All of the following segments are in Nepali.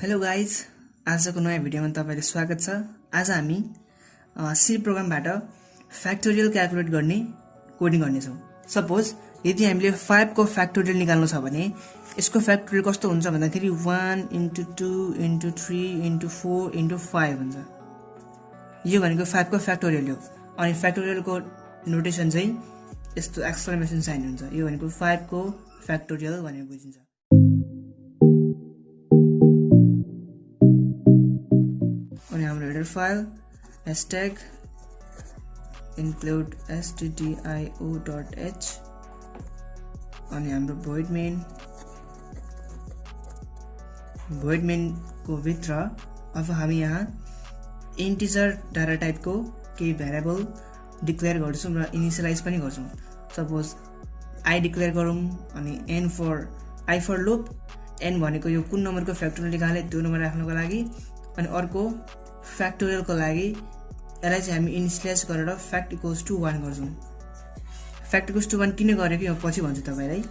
हेलो गाइज, आजको नयाँ भिडियोमा तपाईलाई स्वागत छ। आज हामी सी प्रोग्रामबाट फ्याक्टोरियल क्याल्कुलेट गर्ने कोडिङ गर्नेछौँ। सपोज यदि हामीले 5 को फ्याक्टोरियल निकाल्नु छ भने यसको फ्याक्टोरियल कस्तो हुन्छ भन्दाखेरि 1 * 2 * 3 * 4 * 5 हुन्छ। यो भनेको 5 को फ्याक्टोरियल हो। अनि फ्याक्टोरियलको नोटेसन चाहिँ यस्तो एक्सक्लेमेसन साइन हुन्छ। यो भनेको 5 को फ्याक्टोरियल भनेर बुझिन्छ। अनि हाम्रो हेडर फाइल #include stdio.h अनि हाम्रो void main को भित्र अब हामी यहाँ इन्टिजर डाटा टाइपको केही भेरिएबल डिक्लेयर गर्छौं र इनिशियलाइज पनि गर्छौं। सपोज I डिक्लेयर गरौँ अनि n for लूप n भनेको यो कुन नम्बरको फ्याक्टोरियल निकाले त्यो नम्बर राख्नको लागि, अनि अर्को फ्याक्टोरियलको लागि यसलाई चाहिँ हामी इनिशियलाइज गरेर fact = 1 गर्छौं। fact = 1 किन गरेको यो पछि भन्छु तपाईलाई।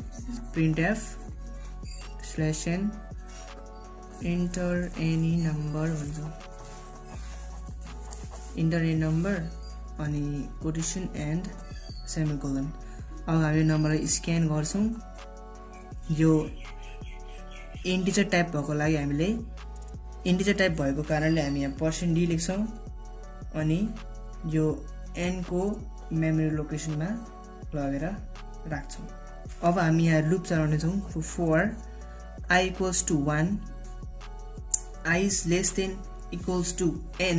printf /n enter any number भन्छौं। enter any number अनि quotation and semicolon। अब हामी नम्बरलाई स्क्यान गर्छौं। यो इन्टिजर टाइप भएको लागि हामीले इन्टिजर टाइप भएको कारणले हामी यहाँ %d लेख्छौं अनि यो n को मेमोरी लोकेसनमा लगेर राख्छौं। अब हामी यहाँ लूप चलाउने छौं। for I = 1 I is less than equals to n,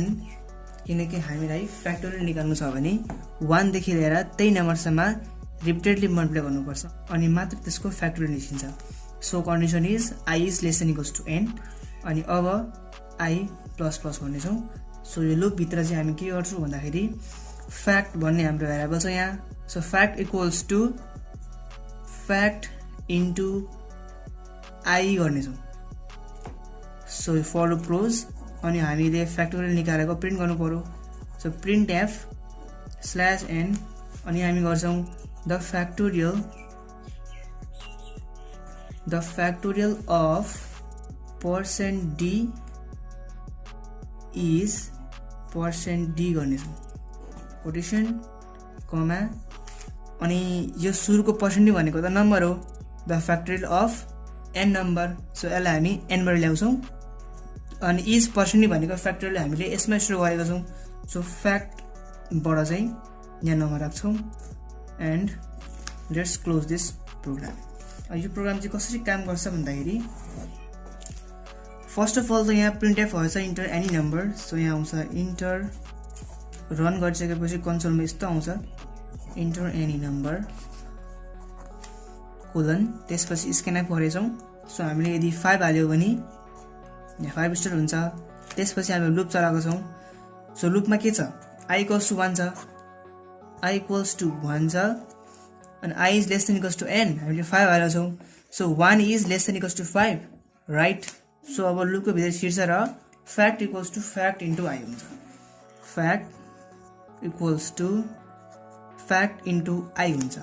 किनकि हामीलाई फ्याक्टोरियल निकाल्नु छ भने 1 देखि लिएर त्यही नम्बरसम्म रिपिटेडली मल्टिप्लाई गर्नुपर्छ अनि मात्र त्यसको फ्याक्टोरियल निस्किन्छ। So condition is I is less than equals to n अनि अब I ++ भन्ने छौं। सो यो लूप भित्र चाहिँ हामी के गर्छौं भन्दाखेरि fact भन्ने हाम्रो भेरिएबल छ यहाँ। So fact = fact into I गर्ने छौं। सो फर लूप क्लोज अनि हामीले फ्याक्टोरियल निकालेको प्रिन्ट गर्नु पर्यो। सो printf /n अनि हामी गर्छौं the factorial of %d is %d गर्ने छौं। कोटेसन कमा अनि यो सुरुको % भनेको त नम्बर हो। the factorial of n number. So यसलाई हामी n बाट ल्याउँछौं अनि इज % भनेको फ्याक्टोरियल हामीले यसमा सुरु गरेका छौं। सो फ्याक्ट बाट चाहिँ यहाँ नम्बर राख्छौं and let's close this program. यो प्रोग्राम चाहिँ कसरी काम गर्छ भन्दाखेरि फर्स्ट अफ अल त यहाँ printf भएछ इन्टर एनी नम्बर। सो यहाँ आउँछ इन्टर रन गरिसकेपछि कन्सोलमा यस्तो आउँछ इन्टर एनी नम्बर कोलन, त्यसपछि स्क्यानआउट गरेछौं। सो हामीले यदि 5 हाल्यो भने यहाँ 5 स्टार हुन्छ। त्यसपछि हामी लूप चलाएको छौं। सो लूपमा के छ I = 1 छ, I = 1 छ अनि I is less than equals to n हामीले 5 हालेको छौं। So 1 is less than equals to 5 right. So अब लूपको भित्र छिर्छ र fact = fact into I हुन्छ। fact = fact into I हुन्छ।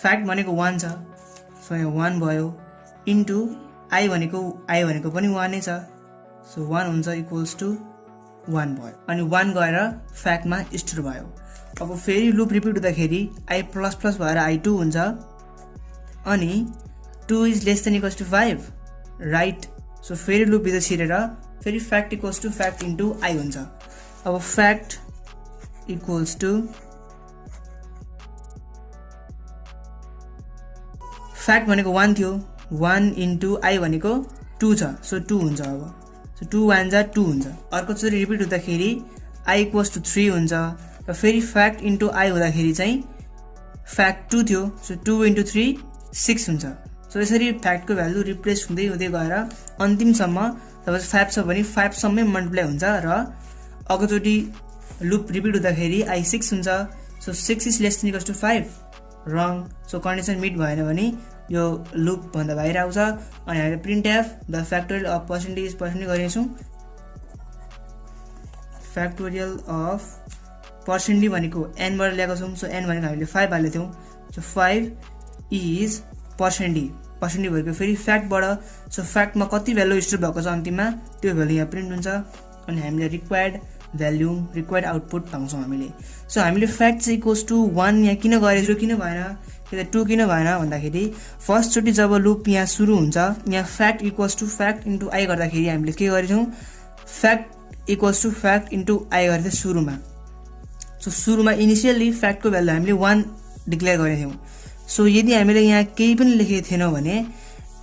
fact भनेको 1 छ, सो यहाँ 1 भयो इन्टु I भनेको पनि 1 नै छ। सो 1 हुन्छ = 1 भयो अनि 1 गएर फ्याक्टमा स्टोर भयो। अब फेरि लूप रिपिट हुँदाखेरि I ++ भएर I2 हुन्छ अनि 2 is less than equals to 5 right. So फेरि लूप भित्र छिरेर फेरि fact = fact into I हुन्छ। अब fact भनेको 1 थियो, 1 into I भनेको 2 छ, सो 2 हुन्छ। अब सो 2 1 जा 2 हुन्छ। अर्को चोटि रिपिट हुँदाखेरि I = 3 हुन्छ र फेरि fact into I हुँदाखेरि चाहिँ fact 2 थियो, सो 2 * 3 6 हुन्छ। सो यसरी फ्याक्टको भ्यालु रिप्लेस हुँदै हुँदै गएर अन्तिमसम्म तपाईँ 5 छ भने 5 सम्मै मल्टिप्लाई हुन्छ र अर्कोचोटि लूप रिपिट हुँदाखेरि I 6 हुन्छ। So 6 is less than equals to 5 रङ। सो कन्डिसन मिट भएन भने यो लूप भन्दा बाहिर आउँछ अनि हामीले printf the factorial of % गरिन्छौं। factorial of % भनेको n बाट ल्याएको छौं। सो n भनेको हामीले 5 हालेको थियौं। सो 5 is %d पर्सेन्टेज भएको फेरि फ्याक्टबाट सो फ्याक्टमा कति भ्यालु स्टोर भएको छ अन्तिममा त्यो भ्यालु यहाँ प्रिन्ट हुन्छ अनि हामीले रिक्वायर्ड भ्यालु रिक्वायर्ड आउटपुट पाउँछौँ हामीले सो हामीले फ्याक्ट चाहिँ इक्वल्स टु 1 यहाँ किन गरे 0 किन भएन कि 2 किन भएन भन्दाखेरि फर्स्टचोटि जब लुप यहाँ सुरु हुन्छ यहाँ fact equals to fact into I गर्दाखेरि हामीले के गरेछौँ fact equals to fact into I गरेको थियो सुरुमा सो सुरुमा इनिसियली फ्याक्टको भ्यालु हामीले 1 डिक्लेयर गरेको थियौँ सो यदि हामीले यहाँ केही पनि लेखेको थिएनौँ भने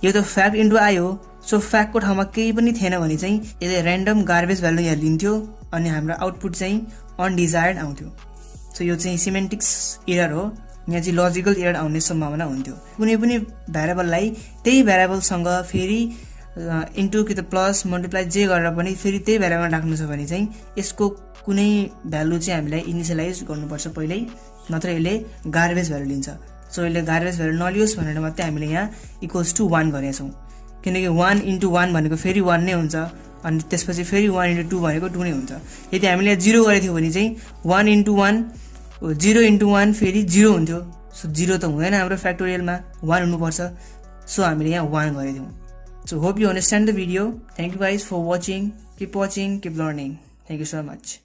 यो त फ्याक्ट इन्टु आई हो सो फ्याक्टको ठाउँमा केही पनि थिएन भने चाहिँ यसले ऱ्यान्डम गार्बेज भ्यालु यहाँ लिन्थ्यो अनि हाम्रो आउटपुट चाहिँ अनडिजायर्ड आउँथ्यो सो यो चाहिँ सिमेन्टिक्स एरर हो यहाँ चाहिँ लजिकल एरर आउने सम्भावना हुन्थ्यो कुनै पनि भ्यारिएबललाई त्यही भ्यारिएबलसँग फेरि इन्टु कि त प्लस मल्टिप्लाई जे गरेर पनि फेरि त्यही भ्यारिएबल राख्नु छ भने चाहिँ यसको कुनै भ्यालु चाहिँ हामीलाई इनिसियलाइज गर्नुपर्छ पहिल्यै नत्र यसले गार्बेज भ्यालु लिन्छ सो यसले गार्बेज भ्यालु नलियोस् भनेर मात्रै हामीले यहाँ इक्वल्स टु 1 गरेका छौँ किनकि 1 इन्टु 1 भनेको फेरि 1 नै हुन्छ अनि त्यसपछि फेरि 1 इन्टु 2 भनेको 2 नै हुन्छ यदि हामीले 0 गरेको थियौँ भने चाहिँ 1 इन्टु 1 0 इन्टु 1 फेरि 0 हुन्थ्यो सो 0 त हुँदैन हाम्रो फ्याक्टोरियलमा 1 हुनुपर्छ सो हामीले यहाँ 1 गरेको थियौँ so hope you understand the video thank you guys for watching keep learning thank you so much